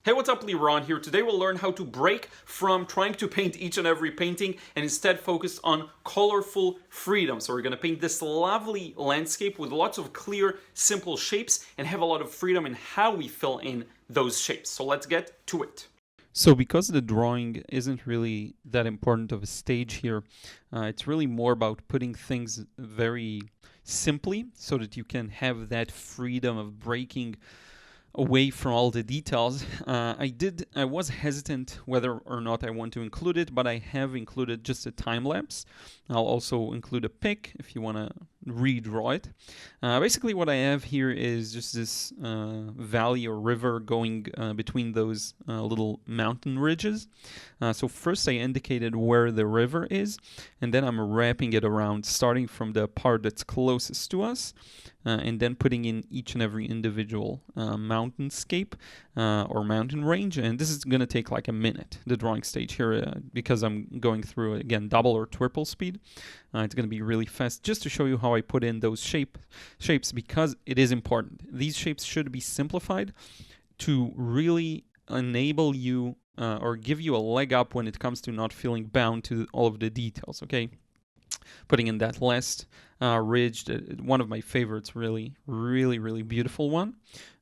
Hey, what's up, Liron here. Today we'll learn how to break from trying to paint each and every painting and instead focus on colorful freedom. So we're going to paint this lovely landscape with lots of clear, simple shapes and have a lot of freedom in how we fill in those shapes. So let's get to it. So because the drawing isn't really that important of a stage here, it's really more about putting things very simply so that you can have that freedom of breaking away from all the details. I was hesitant whether or not I want to include it, but I have included just a time lapse. I'll also include a pic if you want to redraw it. Basically what I have here is just this valley or river going between those little mountain ridges. So first I indicated where the river is, and then I'm wrapping it around, starting from the part that's closest to us, and then putting in each and every individual mountainscape or mountain range. And this is going to take like a minute, the drawing stage here, because I'm going through, again, double or triple speed. It's going to be really fast, just to show you how I put in those shapes, because it is important. These shapes should be simplified to really enable you or give you a leg up when it comes to not feeling bound to all of the details, okay? Putting in that last ridge, one of my favorites, really beautiful one.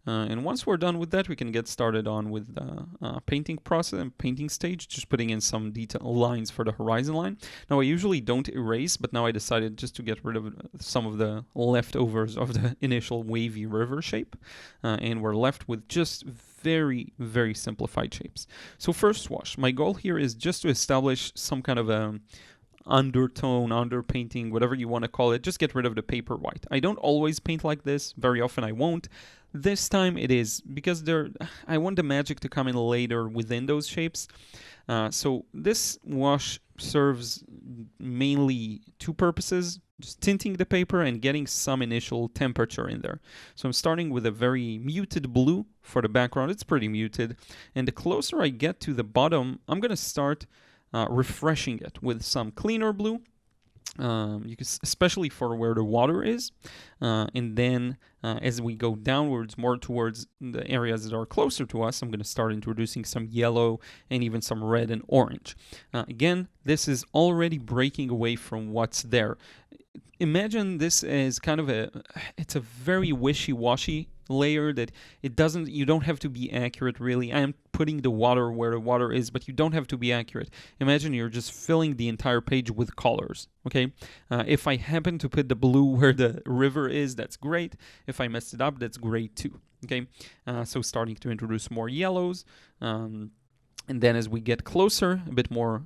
And once we're done with that, we can get started on with the painting process and painting stage, just putting in some detail lines for the horizon line. Now, I usually don't erase, but now I decided just to get rid of some of the leftovers of the initial wavy river shape. And we're left with just very simplified shapes. So first wash. My goal here is just to establish some kind of a undertone, underpainting, whatever you want to call it. Just get rid of the paper white. I don't always paint like this. Very often I won't. This time it is, because I want the magic to come in later within those shapes. So this wash serves mainly two purposes: just tinting the paper and getting some initial temperature in there. So I'm starting with a very muted blue for the background. It's pretty muted. And the closer I get to the bottom, I'm going to start refreshing it with some cleaner blue, especially for where the water is. And then as we go downwards more towards the areas that are closer to us, I'm going to start introducing some yellow and even some red and orange. Again, this is already breaking away from what's there. Imagine this as kind of it's a very wishy-washy layer that you don't have to be accurate really. I am putting the water where the water is, but you don't have to be accurate. Imagine you're just filling the entire page with colors, okay? If I happen to put the blue where the river is, that's great. If I messed it up, that's great too, okay? So starting to introduce more yellows, and then as we get closer, a bit more,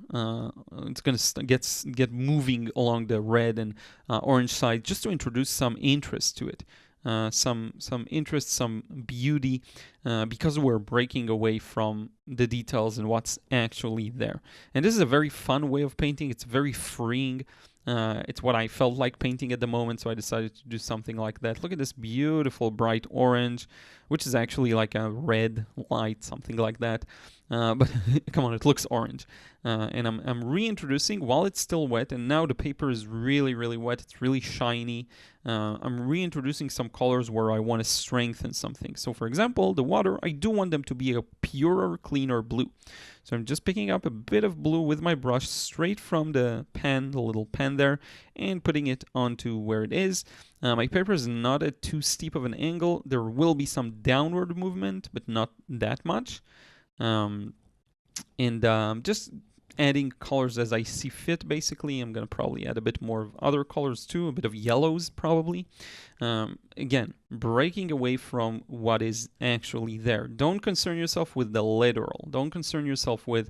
it's going to get moving along the red and orange side, just to introduce some interest to it. Some interest, some beauty, because we're breaking away from the details and what's actually there. And this is a very fun way of painting. It's very freeing. It's what I felt like painting at the moment, so I decided to do something like that. Look at this beautiful bright orange, which is actually like a red light, something like that. But come on, it looks orange. And I'm reintroducing while it's still wet, and now the paper is really wet. It's really shiny. I'm reintroducing some colors where I want to strengthen something. So for example, the water, I do want them to be a purer, cleaner blue. So I'm just picking up a bit of blue with my brush straight from the pen, the little pen there, and putting it onto where it is. My paper is not at too steep of an angle. There will be some downward movement, but not that much. Just adding colors as I see fit, basically. I'm going to probably add a bit more of other colors too, a bit of yellows probably. Again, breaking away from what is actually there. Don't concern yourself with the literal. Don't concern yourself with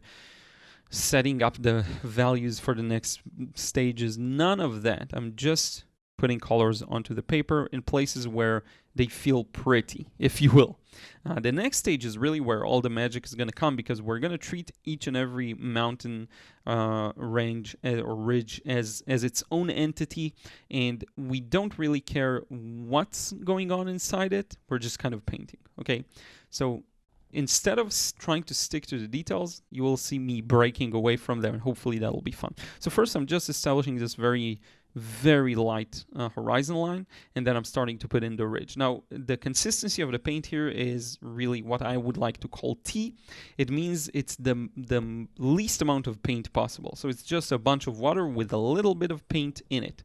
setting up the values for the next stages. None of that. I'm just putting colors onto the paper in places where they feel pretty, if you will. The next stage is really where all the magic is going to come, because we're going to treat each and every mountain range or ridge as its own entity, and we don't really care what's going on inside it. We're just kind of painting, okay? So instead of trying to stick to the details, you will see me breaking away from them, and hopefully that'll be fun. So first, I'm just establishing this very very light horizon line, and then I'm starting to put in the ridge. Now, the consistency of the paint here is really what I would like to call T. It means it's the least amount of paint possible. So it's just a bunch of water with a little bit of paint in it.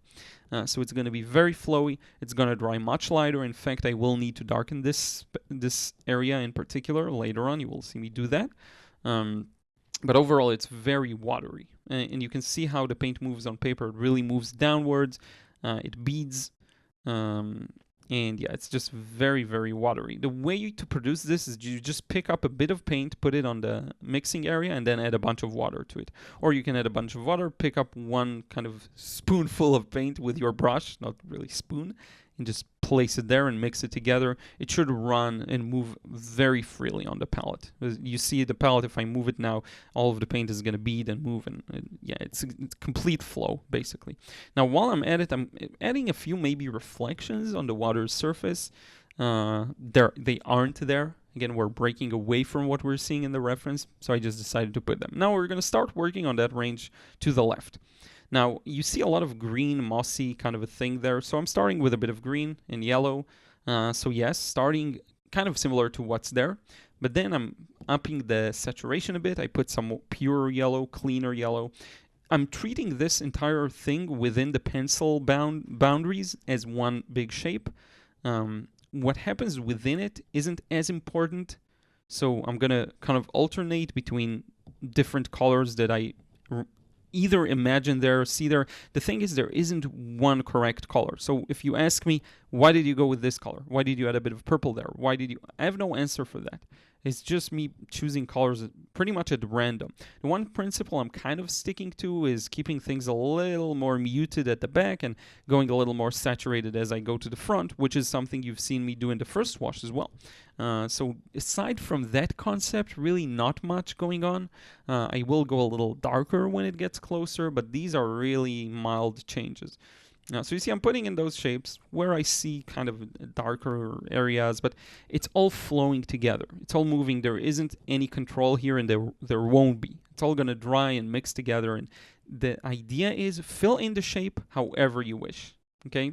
So it's going to be very flowy. It's going to dry much lighter. In fact, I will need to darken this area in particular later on. You will see me do that. But overall, it's very watery. And you can see how the paint moves on paper. It really moves downwards. It beads. And yeah, it's just very, very watery. The way to produce this is you just pick up a bit of paint, put it on the mixing area, and then add a bunch of water to it. Or you can add a bunch of water, pick up one kind of spoonful of paint with your brush, not really spoon, and just place it there and mix it together. It should run and move very freely on the palette. You see the palette, if I move it now, all of the paint is going to bead and move, and yeah, it's complete flow, basically. Now, while I'm at it, I'm adding a few maybe reflections on the water's surface. They aren't there. Again, we're breaking away from what we're seeing in the reference, so I just decided to put them. Now we're going to start working on that range to the left. Now, you see a lot of green, mossy kind of a thing there. So I'm starting with a bit of green and yellow. So yes, starting kind of similar to what's there. But then I'm upping the saturation a bit. I put some pure yellow, cleaner yellow. I'm treating this entire thing within the pencil boundaries as one big shape. What happens within it isn't as important. So I'm going to kind of alternate between different colors that I either imagine there, see there. The thing is, there isn't one correct color. So if you ask me, why did you go with this color? Why did you add a bit of purple there? Why did you? I have no answer for that. It's just me choosing colors pretty much at random. The one principle I'm kind of sticking to is keeping things a little more muted at the back and going a little more saturated as I go to the front, which is something you've seen me do in the first wash as well. So aside from that concept, really not much going on. I will go a little darker when it gets closer, but these are really mild changes. So you see I'm putting in those shapes where I see kind of darker areas, but it's all flowing together. It's all moving. There isn't any control here, and there won't be. It's all going to dry and mix together, and the idea is fill in the shape however you wish, okay?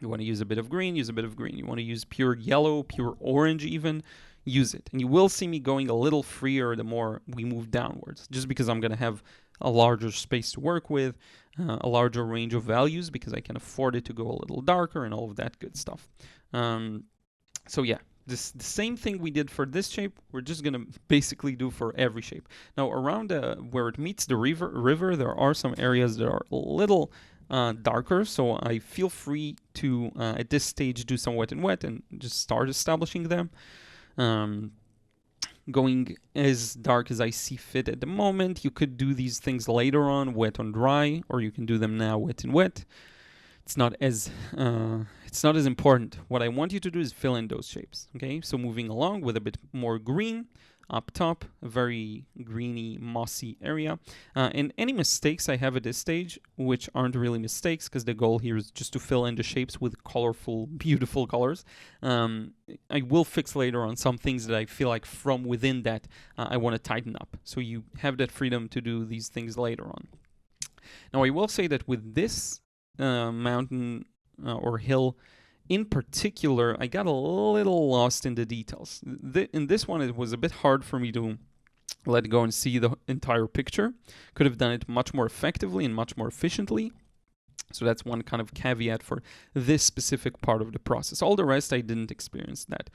You want to use a bit of green, use a bit of green. You want to use pure yellow, pure orange even, use it. And you will see me going a little freer the more we move downwards, just because I'm going to have a larger space to work with, a larger range of values, because I can afford it to go a little darker and all of that good stuff. So yeah, the same thing we did for this shape, we're just going to basically do for every shape. Now around where it meets the river, there are some areas that are a little darker, so I feel free to, at this stage, do some wet and wet and just start establishing them. Going as dark as I see fit at the moment. You could do these things later on, wet on dry, or you can do them now, wet and wet. It's not as important. What I want you to do is fill in those shapes. Okay, so moving along with a bit more green up top, a very greeny, mossy area. And any mistakes I have at this stage, which aren't really mistakes, because the goal here is just to fill in the shapes with colorful, beautiful colors. I will fix later on some things that I feel like from within that I want to tighten up. So you have that freedom to do these things later on. Now, I will say that with this mountain or hill, in particular, I got a little lost in the details. In this one, it was a bit hard for me to let go and see the entire picture. Could have done it much more effectively and much more efficiently. So that's one kind of caveat for this specific part of the process. All the rest, I didn't experience that.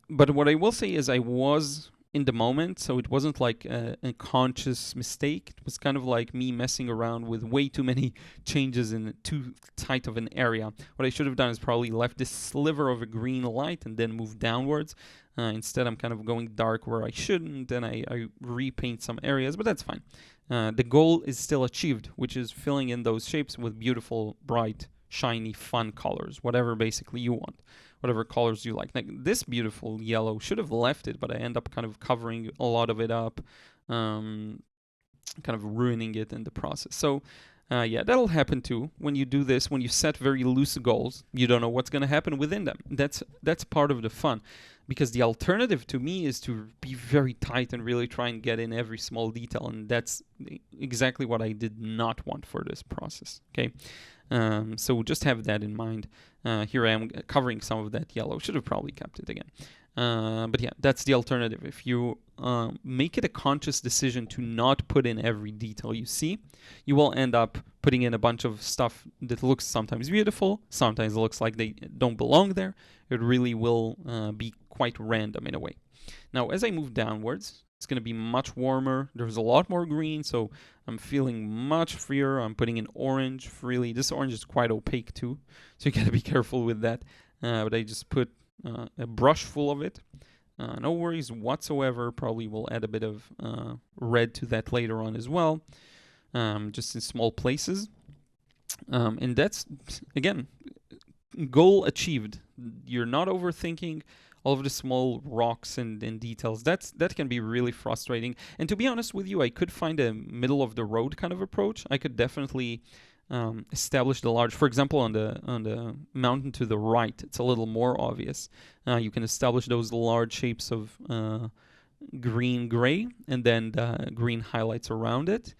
But what I will say is I was in the moment, so it wasn't like a conscious mistake. It was kind of like me messing around with way too many changes in too tight of an area. What I should have done is probably left this sliver of a green light and then moved downwards. Instead, I'm kind of going dark where I shouldn't, and I repaint some areas, but that's fine. The goal is still achieved, which is filling in those shapes with beautiful, bright, shiny, fun colors, whatever basically you want, whatever colors you like. Like this beautiful yellow, should have left it, but I end up kind of covering a lot of it up, kind of ruining it in the process. So Yeah, that'll happen too. When you do this, when you set very loose goals, you don't know what's going to happen within them. That's part of the fun, because the alternative to me is to be very tight and really try and get in every small detail, and that's exactly what I did not want for this process. Okay, so just have that in mind. Here I am covering some of that yellow. Should have probably kept it again. But yeah, that's the alternative. If you make it a conscious decision to not put in every detail you see, you will end up putting in a bunch of stuff that looks sometimes beautiful, sometimes looks like they don't belong there. It really will be quite random in a way. Now, as I move downwards, it's going to be much warmer. There's a lot more green, so I'm feeling much freer. I'm putting in orange freely. This orange is quite opaque too, so you got to be careful with that. But I just put a brush full of it. No worries whatsoever. Probably will add a bit of red to that later on as well, just in small places. And that's, again, goal achieved. You're not overthinking all of the small rocks and details. That can be really frustrating. And to be honest with you, I could find a middle of the road kind of approach. I could definitely establish the large, for example, on the mountain to the right, it's a little more obvious. You can establish those large shapes of green gray and then the green highlights around it.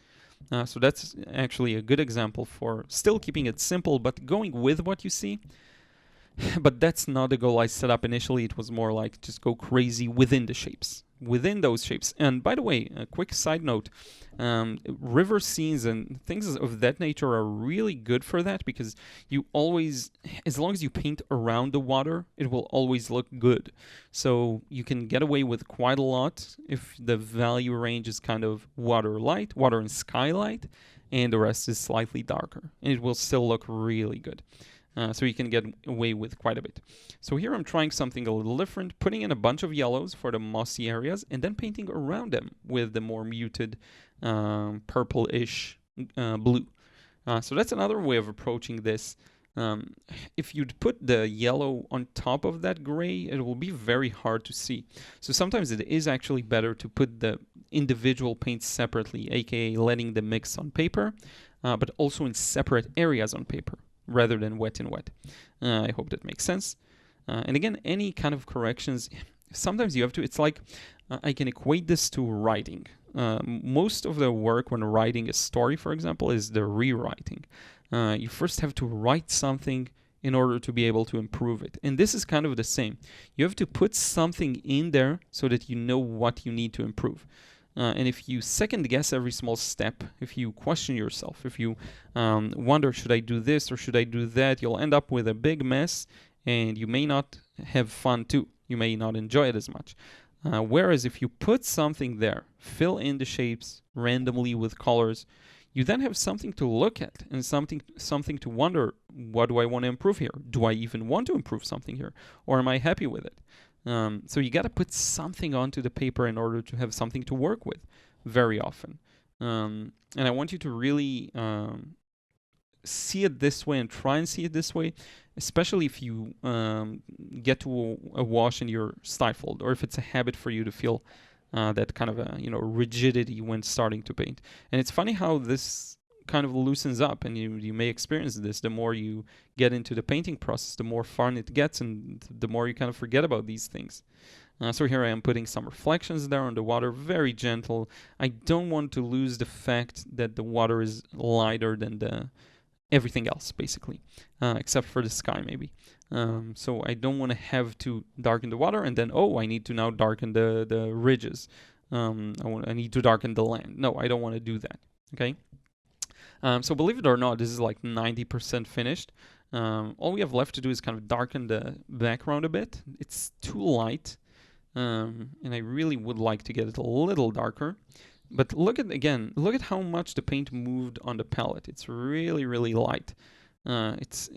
So that's actually a good example for still keeping it simple but going with what you see. But that's not the goal I set up initially. It was more like just go crazy within the shapes, within those shapes. And by the way, a quick side note, river scenes and things of that nature are really good for that, because you always, as long as you paint around the water, it will always look good. So you can get away with quite a lot if the value range is kind of water light, water and skylight, and the rest is slightly darker, and it will still look really good. So you can get away with quite a bit. So here I'm trying something a little different, putting in a bunch of yellows for the mossy areas and then painting around them with the more muted purple-ish blue. So that's another way of approaching this. If you'd put the yellow on top of that gray, it will be very hard to see. So sometimes it is actually better to put the individual paints separately, aka letting them mix on paper, but also in separate areas on paper, rather than wet in wet. I hope that makes sense. And again, any kind of corrections, sometimes you have to, it's like, I can equate this to writing. Most of the work when writing a story, for example, is the rewriting. You first have to write something in order to be able to improve it. And this is kind of the same. You have to put something in there so that you know what you need to improve. And if you second guess every small step, if you question yourself, if you wonder, should I do this or should I do that, you'll end up with a big mess, and you may not have fun too. You may not enjoy it as much. Whereas if you put something there, fill in the shapes randomly with colors, you then have something to look at and something to wonder, what do I want to improve here? Do I even want to improve something here? Or am I happy with it? So you got to put something onto the paper in order to have something to work with very often. And I want you to really see it this way and try and see it this way, especially if you get to a wash and you're stifled, or if it's a habit for you to feel that kind of a rigidity when starting to paint. And it's funny how this kind of loosens up, and you may experience this. The more you get into the painting process, the more fun it gets, and the more you kind of forget about these things. So here I am putting some reflections there on the water, very gentle. I don't want to lose the fact that the water is lighter than everything else, basically, except for the sky maybe. So I don't want to have to darken the water and then, I need to now darken the ridges. I need to darken the land. No, I don't want to do that, okay? So believe it or not, this is like 90% finished. All we have left to do is kind of darken the background a bit. It's too light, and I really would like to get it a little darker. But look at how much the paint moved on the palette. It's really, really light. It's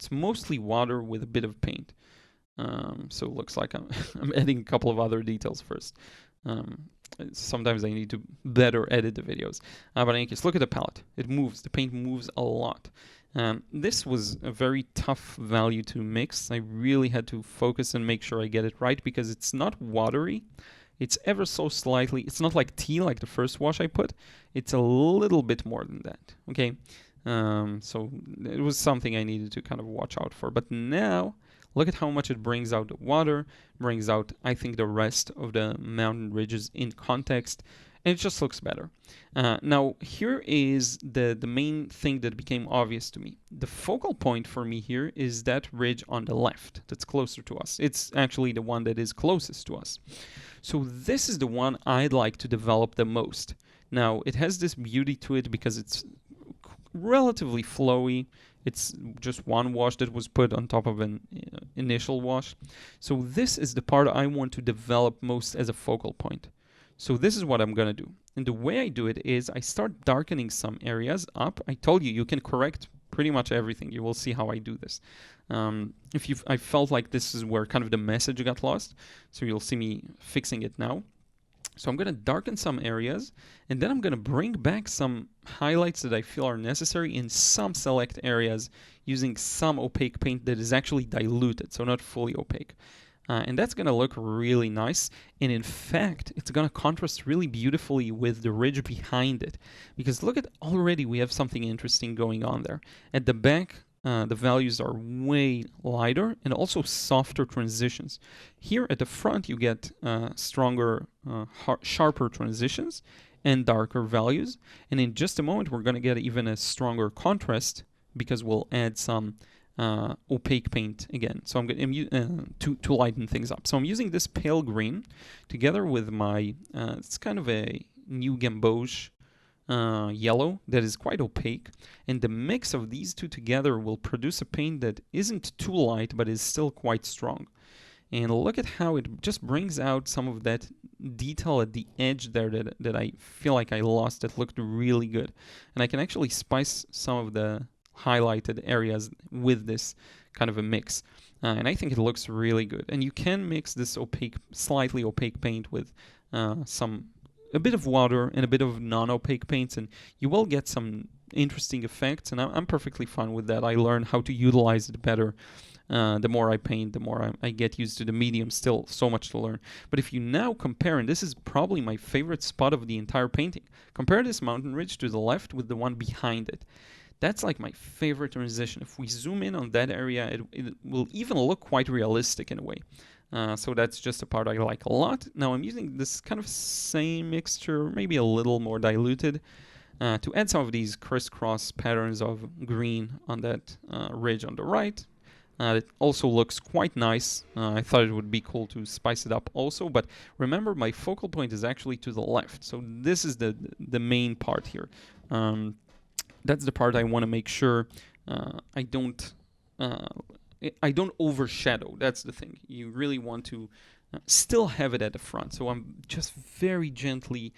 mostly water with a bit of paint. So it looks like I'm adding a couple of other details first. Sometimes I need to better edit the videos. But in any case, look at the palette. It moves. The paint moves a lot. This was a very tough value to mix. I really had to focus and make sure I get it right, because it's not watery. It's ever so slightly, it's not like tea like the first wash I put, it's a little bit more than that, okay? So it was something I needed to kind of watch out for. But now, look at how much it brings out the water, brings out, I think, the rest of the mountain ridges in context, and it just looks better. Now, here is the main thing that became obvious to me. The focal point for me here is that ridge on the left that's closer to us. It's actually the one that is closest to us. So this is the one I'd like to develop the most. Now, it has this beauty to it because it's relatively flowy. It's just one wash that was put on top of an initial wash. So this is the part I want to develop most as a focal point. So this is what I'm going to do. And the way I do it is I start darkening some areas up. I told you can correct pretty much everything. You will see how I do this. I felt like this is where kind of the message got lost. So you'll see me fixing it now. So I'm going to darken some areas, and then I'm going to bring back some highlights that I feel are necessary in some select areas using some opaque paint that is actually diluted, so not fully opaque. And that's going to look really nice. And in fact, it's going to contrast really beautifully with the ridge behind it. Because look at, already we have something interesting going on there. At the back, the values are way lighter and also softer transitions. Here at the front, you get stronger, sharper transitions and darker values. And in just a moment, we're going to get even a stronger contrast because we'll add some opaque paint again. So I'm going to lighten things up. So I'm using this pale green together with my, it's kind of a new gamboge yellow that is quite opaque, and the mix of these two together will produce a paint that isn't too light but is still quite strong. And look at how it just brings out some of that detail at the edge there that I feel like I lost that looked really good. And I can actually spice some of the highlighted areas with this kind of a mix. And I think it looks really good. And you can mix this opaque, slightly opaque paint with a bit of water and a bit of non-opaque paints, and you will get some interesting effects, and I'm perfectly fine with that. I learn how to utilize it better. The more I paint, the more I get used to the medium. Still so much to learn. But if you now compare, and this is probably my favorite spot of the entire painting, compare this mountain ridge to the left with the one behind it. That's like my favorite transition. If we zoom in on that area, it will even look quite realistic in a way. So that's just a part I like a lot. Now I'm using this kind of same mixture, maybe a little more diluted, to add some of these crisscross patterns of green on that ridge on the right. It also looks quite nice. I thought it would be cool to spice it up also, but remember my focal point is actually to the left. So this is the main part here. That's the part I want to make sure I don't overshadow. That's the thing. You really want to still have it at the front. So I'm just very gently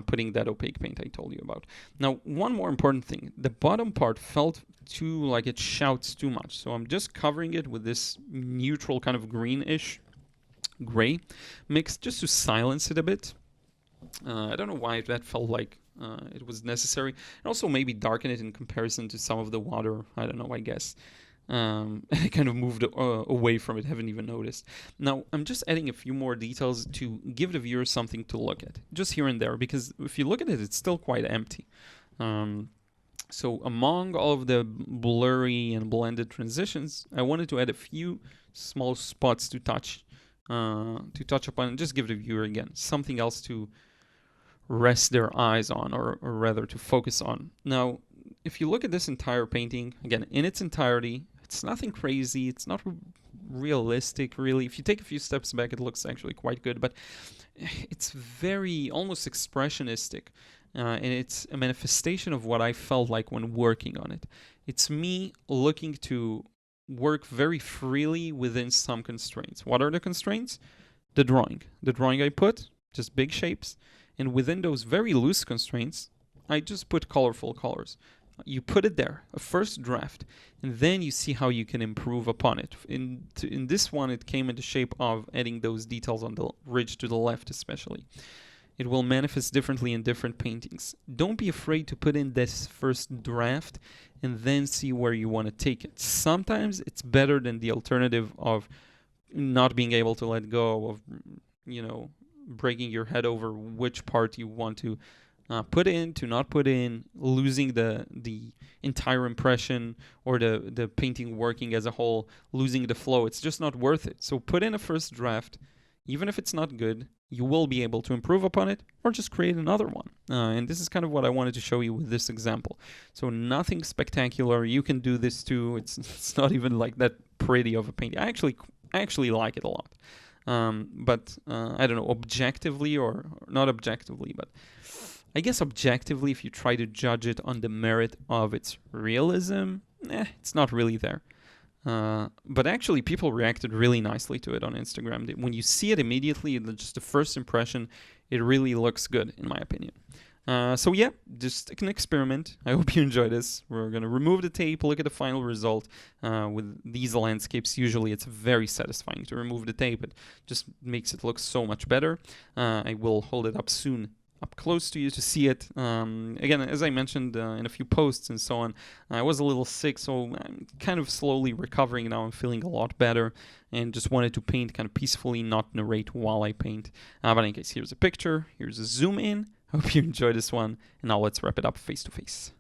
putting that opaque paint I told you about. Now, one more important thing. The bottom part felt too like it shouts too much. So I'm just covering it with this neutral kind of greenish gray mix just to silence it a bit. I don't know why that felt like it was necessary. And also maybe darken it in comparison to some of the water. I don't know, I guess. I kind of moved away from it, haven't even noticed. Now, I'm just adding a few more details to give the viewer something to look at, just here and there, because if you look at it, it's still quite empty. So among all of the blurry and blended transitions, I wanted to add a few small spots to touch upon and just give the viewer, again, something else to rest their eyes on, or rather to focus on. Now, if you look at this entire painting, again, in its entirety, it's nothing crazy. It's not realistic, really. If you take a few steps back, it looks actually quite good, but it's very almost expressionistic, and it's a manifestation of what I felt like when working on it. It's me looking to work very freely within some constraints. What are the constraints? The drawing. The drawing I put, just big shapes, and within those very loose constraints, I just put colorful colors. You put it there, a first draft, and then you see how you can improve upon it. In this one, it came in the shape of adding those details on the ridge to the left especially. It will manifest differently in different paintings. Don't be afraid to put in this first draft and then see where you want to take it. Sometimes it's better than the alternative of not being able to let go of, breaking your head over which part you want to put in, to not put in, losing the entire impression or the painting working as a whole, losing the flow. It's just not worth it. So put in a first draft. Even if it's not good, you will be able to improve upon it or just create another one. And this is kind of what I wanted to show you with this example. So nothing spectacular. You can do this too. It's not even like that pretty of a painting. I actually like it a lot. But I don't know, objectively or not objectively, but I guess objectively, if you try to judge it on the merit of its realism, it's not really there. But actually, people reacted really nicely to it on Instagram. When you see it immediately, just the first impression, it really looks good, in my opinion. So yeah, just an experiment. I hope you enjoy this. We're going to remove the tape, look at the final result. With these landscapes, usually it's very satisfying to remove the tape. It just makes it look so much better. I will hold it up soon, up close to you to see it. Again, as I mentioned in a few posts and so on, I was a little sick, so I'm kind of slowly recovering now. I'm feeling a lot better and just wanted to paint kind of peacefully, not narrate while I paint. But in case, here's a picture, here's a zoom in. Hope you enjoyed this one, and now let's wrap it up face to face.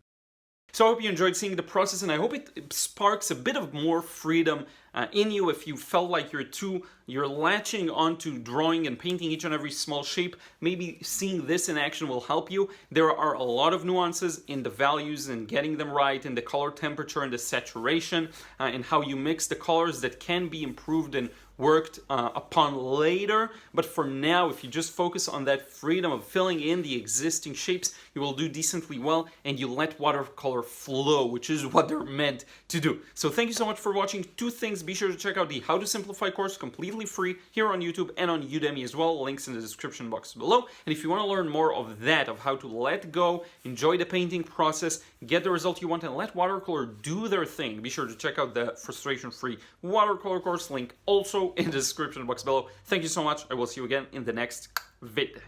So I hope you enjoyed seeing the process, and I hope it sparks a bit of more freedom in you. If you felt like you're latching onto drawing and painting each and every small shape, maybe seeing this in action will help you. There are a lot of nuances in the values and getting them right, in the color temperature and the saturation, and how you mix the colors that can be improved and worked upon later. But for now, if you just focus on that freedom of filling in the existing shapes, you will do decently well, and you let watercolor flow, which is what they're meant to do. So thank you so much for watching. Two things: be sure to check out the How to Simplify course, completely free, here on YouTube and on Udemy as well. Links in the description box below. And if you want to learn more of that, of how to let go, enjoy the painting process, get the result you want, and let watercolor do their thing, be sure to check out the frustration-free watercolor course, link also in the description box below. Thank you so much. I will see you again in the next vid.